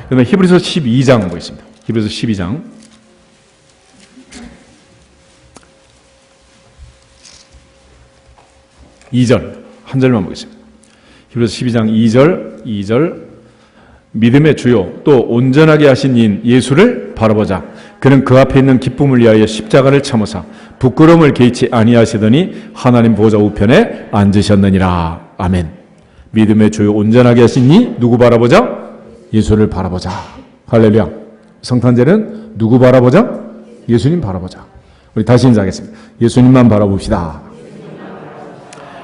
그러면 히브리서 12장 보겠습니다. 히브리서 12장 2절 한 절만 보겠습니다. 히브리서 12장 2절 믿음의 주요 또 온전하게 하신 인 예수를 바라보자. 그는 그 앞에 있는 기쁨을 위하여 십자가를 참으사 부끄러움을 개의치 아니하시더니 하나님 보좌 우편에 앉으셨느니라. 아멘. 믿음의 주요 온전하게 하신 이 누구 바라보자? 예수를 바라보자. 할렐루야. 성탄제는 누구 바라보자? 예수님 바라보자. 우리 다시 인사하겠습니다. 예수님만 바라봅시다.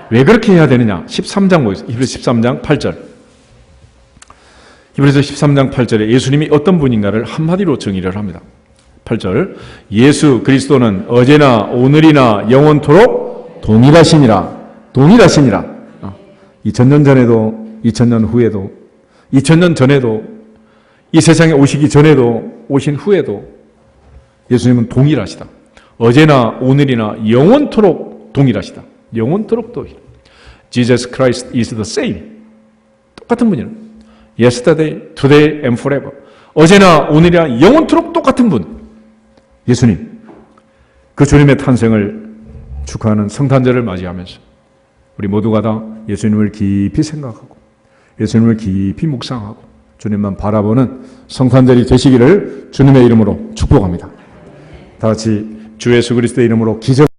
왜 그렇게 해야 되느냐? 13장 보겠습니다. 히브리서 13장 8절. 히브리서 13장 8절에 예수님이 어떤 분인가를 한마디로 정의를 합니다. 8절. 예수 그리스도는 어제나 오늘이나 영원토록 동일하시니라. 2000년 전에도 2000년 후에도 2000년 전에도 이 세상에 오시기 전에도 오신 후에도 예수님은 동일하시다. 어제나 오늘이나 영원토록 동일하시다. 영원토록 동일. Jesus Christ is the same. 똑같은 분이에요. Yesterday, today and forever. 어제나 오늘이나 영원토록 똑같은 분. 예수님. 그 주님의 탄생을 축하하는 성탄절을 맞이하면서 우리 모두가 다 예수님을 깊이 생각하고 예수님을 깊이 묵상하고 주님만 바라보는 성탄절이 되시기를 주님의 이름으로 축복합니다. 다 같이 주 예수 그리스도의 이름으로 기적